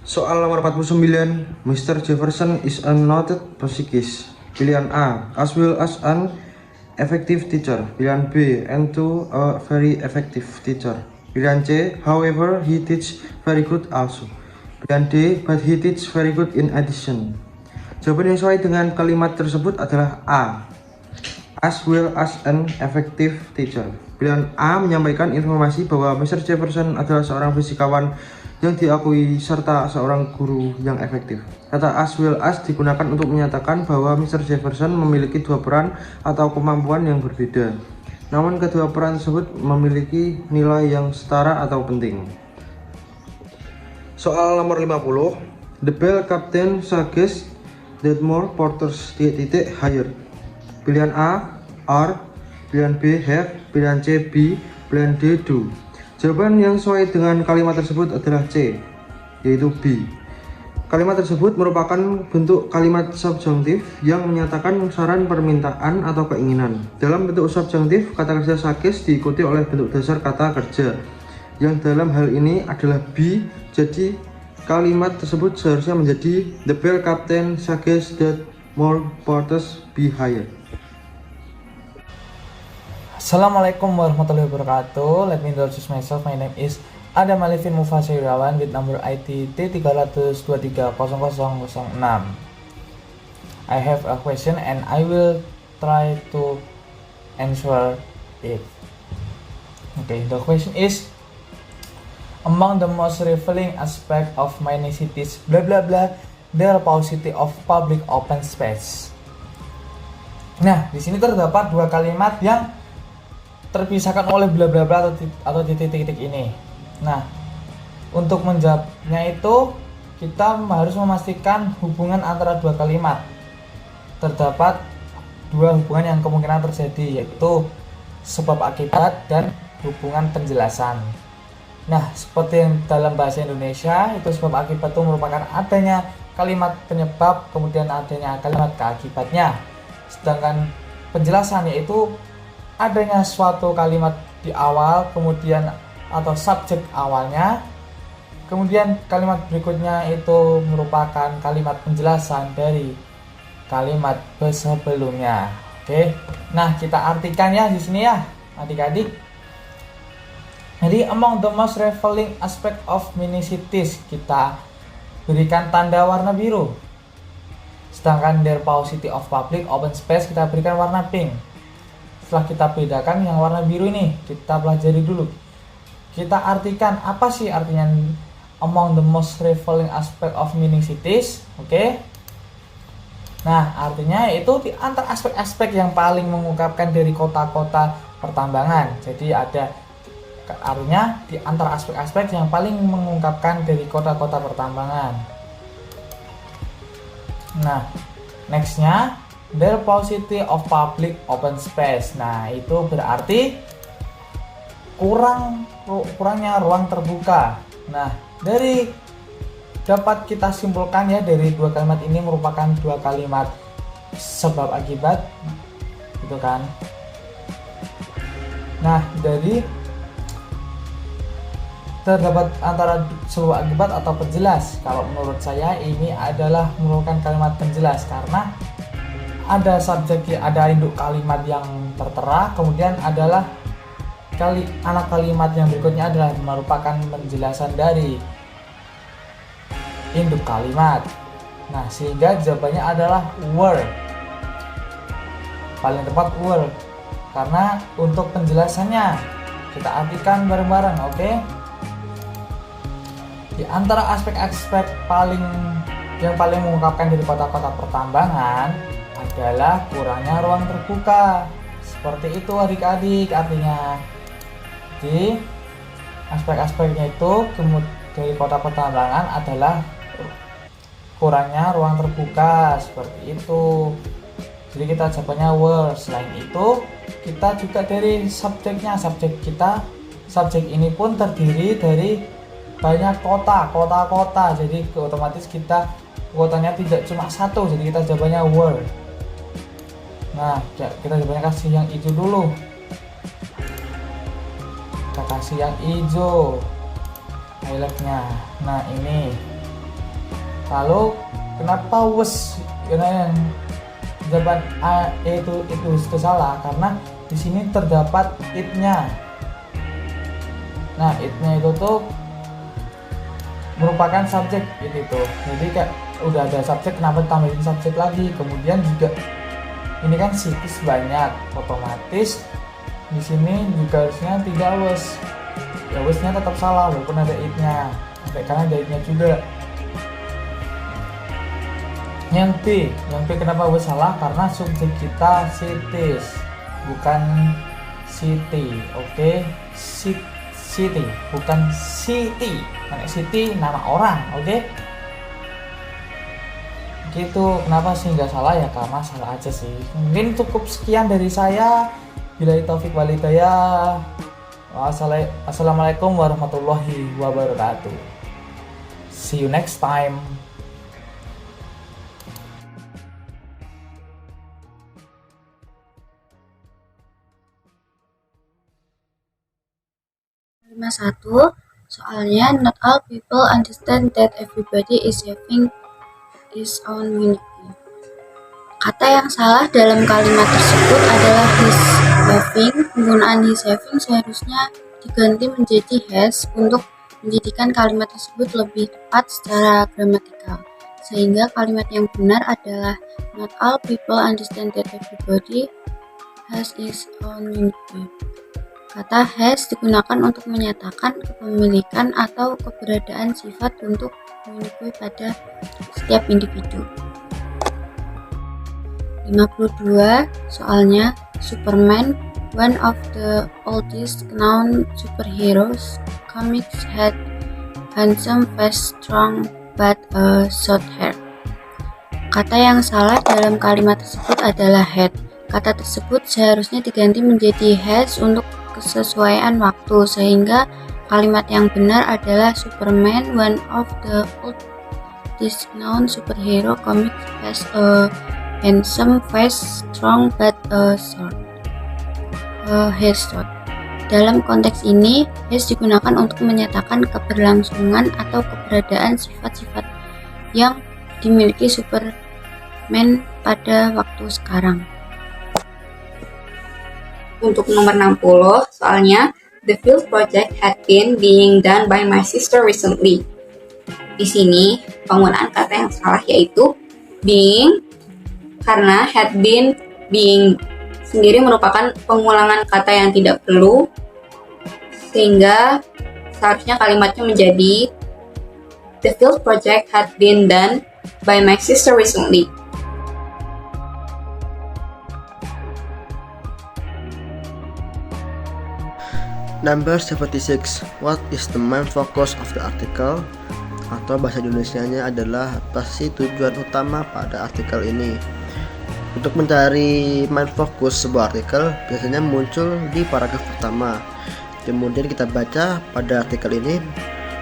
Soal nomor 49, Mr. Jefferson is a noted pacifist. Pilihan A, as well as an effective teacher. Pilihan B, and to a very effective teacher. Pilihan C, however, he teach very good also. Pilihan D, but he teach very good in addition. Jawaban yang sesuai dengan kalimat tersebut adalah A, as well as an effective teacher. Pilihan A menyampaikan informasi bahwa Mr. Jefferson adalah seorang fisikawan yang diakui serta seorang guru yang efektif. Kata as well as digunakan untuk menyatakan bahwa Mr. Jefferson memiliki dua peran atau kemampuan yang berbeda. Namun kedua peran tersebut memiliki nilai yang setara atau penting. Soal nomor 50, the bell captain suggests that more porters higher. Pilihan A, are. Pilihan B, have. Pilihan C, be. Pilihan D, do. Jawaban yang sesuai dengan kalimat tersebut adalah C, yaitu B. Kalimat tersebut merupakan bentuk kalimat subjunktif yang menyatakan saran, permintaan, atau keinginan. Dalam bentuk subjunktif, kata kerja suggest diikuti oleh bentuk dasar kata kerja, yang dalam hal ini adalah be. Jadi kalimat tersebut seharusnya menjadi the bell captain suggests that more porters be hired. Assalamualaikum warahmatullahi wabarakatuh. Let me introduce myself. My name is Adam Alifin Mufasirawan with number IT T3230006. I have a question and I will try to answer it. Okay, the question is, among the most revealing aspect of many cities, blah blah blah, their paucity of public open space. Nah, di sini terdapat dua kalimat yang terpisahkan oleh bla bla bla atau titik-titik ini. Nah, untuk menjawabnya itu kita harus memastikan hubungan antara dua kalimat. Terdapat dua hubungan yang kemungkinan terjadi, yaitu sebab akibat dan hubungan penjelasan. Nah, seperti yang dalam bahasa Indonesia itu sebab akibat itu merupakan adanya kalimat penyebab kemudian adanya kalimat keakibatnya. Sedangkan penjelasan yaitu adanya suatu kalimat di awal, kemudian atau subjek awalnya, kemudian kalimat berikutnya itu merupakan kalimat penjelasan dari kalimat sebelumnya. Oke, nah kita artikan ya di sini ya, adik-adik. Jadi among the most revealing aspect of many cities kita berikan tanda warna biru. Sedangkan their paucity of public open space kita berikan warna pink. Setelah kita bedakan yang warna biru ini, kita pelajari dulu. Kita artikan apa sih artinya among the most revealing aspect of many cities. Oke. Nah, artinya itu di antara aspek-aspek yang paling mengungkapkan dari kota-kota pertambangan. Jadi ada artinya di antara aspek-aspek yang paling mengungkapkan dari kota-kota pertambangan. Nah, nextnya their paucity of public open space. Nah, itu berarti kurangnya ruang terbuka. Nah, dari dapat kita simpulkan ya, dari dua kalimat ini merupakan dua kalimat sebab akibat, gitu kan. Nah, dari terdapat antara sebab akibat atau penjelas. Kalau menurut saya ini adalah merupakan kalimat penjelas karena ada subjek, ada induk kalimat yang tertera, kemudian adalah anak kalimat yang berikutnya adalah merupakan penjelasan dari induk kalimat. Nah, sehingga jawabannya adalah were. Paling tepat were. Karena untuk penjelasannya kita artikan bareng-bareng, oke? Di antara aspek-aspek yang paling mengungkapkan dari kota-kota pertambangan adalah kurangnya ruang terbuka. Seperti itu adik-adik artinya. Di aspek-aspeknya itu dari kota pertambangan adalah kurangnya ruang terbuka, seperti itu. Jadi kita jawabannya were. Selain itu kita juga dari subjeknya, subjek ini pun terdiri dari banyak kota. Jadi otomatis kita kotanya tidak cuma satu, jadi kita jawabannya were. Nah, kita jawabannya kasih yang hijau dulu. Kita kasih yang hijau highlightnya. Nah, ini Lalu kenapa was yang jawaban A itu salah? Karena di sini terdapat it-nya. Nah, it-nya itu tuh merupakan subjek itu tuh. Jadi kayak udah ada subjek, kenapa tambahin subjek lagi? Kemudian juga ini kan cities banyak, otomatis di sini juga harusnya tidak was. Ya wasnya tetap salah walaupun ada it-nya. Karena ada it-nya juga. Yang B kenapa was salah? Karena subjek kita cities, bukan city. Oke, city bukan city. Karena city nama orang. Oke. Gitu. Kenapa sih nggak salah ya? Karena salah aja sih. Mungkin cukup sekian dari saya. Billahi taufik wal hidayah. Assalamualaikum warahmatullahi wabarakatuh. See you next time. Satu, soalnya not all people understand that everybody is having his own unique view. Kata yang salah dalam kalimat tersebut adalah his having. Penggunaan his having seharusnya diganti menjadi has untuk menjadikan kalimat tersebut lebih tepat secara gramatikal. Sehingga kalimat yang benar adalah not all people understand that everybody has his own unique view. Kata has digunakan untuk menyatakan kepemilikan atau keberadaan sifat untuk unik pada setiap individu. 52. Soalnya, Superman, one of the oldest known superheroes, comics had handsome face, strong but short hair. Kata yang salah dalam kalimat tersebut adalah had. Kata tersebut seharusnya diganti menjadi has untuk kesesuaian waktu, sehingga kalimat yang benar adalah Superman, one of the oldest known superhero comics, has a handsome face, strong but short. Dalam konteks ini, has digunakan untuk menyatakan keberlangsungan atau keberadaan sifat-sifat yang dimiliki Superman pada waktu sekarang. Untuk nomor 60, soalnya the field project had been being done by my sister recently. Di sini penggunaan kata yang salah yaitu being, karena had been being sendiri merupakan pengulangan kata yang tidak perlu, sehingga seharusnya kalimatnya menjadi the field project had been done by my sister recently. Number 76. What is the main focus of the article? Atau bahasa Indonesianya adalah apa sih tujuan utama pada artikel ini? Untuk mencari main fokus sebuah artikel biasanya muncul di paragraf pertama. Kemudian kita baca pada artikel ini,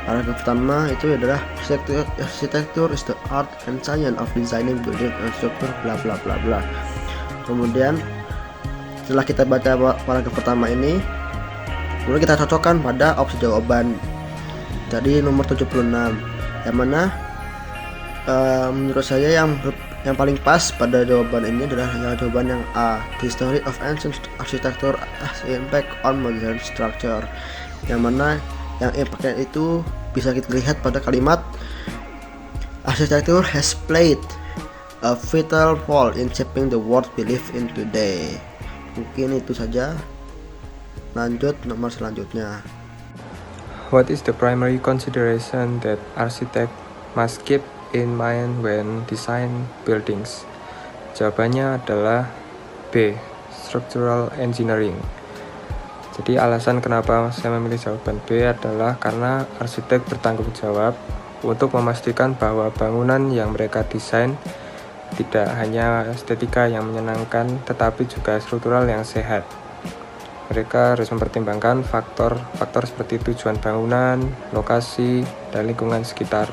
paragraf pertama itu adalah architecture is the art and science of designing building and structure bla bla bla bla. Kemudian setelah kita baca paragraf pertama ini, kemudian kita cocokkan pada opsi jawaban. Jadi nomor 76, yang mana menurut saya yang paling pas pada jawaban ini adalah jawaban yang A. The story of ancient architecture has impact on modern structure. Yang mana yang impact itu bisa kita lihat pada kalimat architecture has played a vital role in shaping the world we live in today. Mungkin itu saja. Lanjut nomor selanjutnya. What is the primary consideration that architect must keep in mind when design buildings? Jawabannya adalah B. Structural engineering. Jadi alasan kenapa saya memilih jawaban B adalah karena arsitek bertanggung jawab untuk memastikan bahwa bangunan yang mereka desain tidak hanya estetika yang menyenangkan tetapi juga struktural yang sehat. Mereka harus mempertimbangkan faktor-faktor seperti tujuan bangunan, lokasi, dan lingkungan sekitar.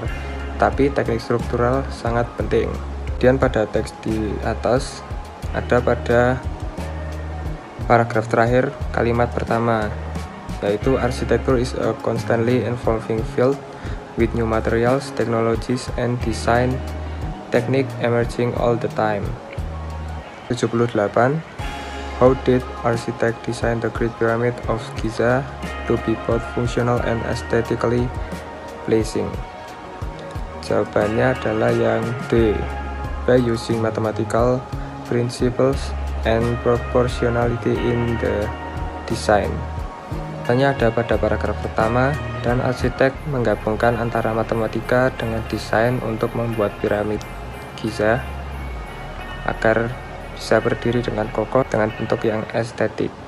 Tapi teknik struktural sangat penting. Kemudian pada teks di atas ada pada paragraf terakhir kalimat pertama, yaitu architecture is a constantly evolving field with new materials, technologies, and design technique emerging all the time. 78. How did architect design the Great Pyramid of Giza to be both functional and aesthetically pleasing? Jawabannya adalah yang D, by using mathematical principles and proportionality in the design. Tanya ada pada paragraf pertama, dan arsitek menggabungkan antara matematika dengan desain untuk membuat piramid Giza agar bisa berdiri dengan kokoh dengan bentuk yang estetik.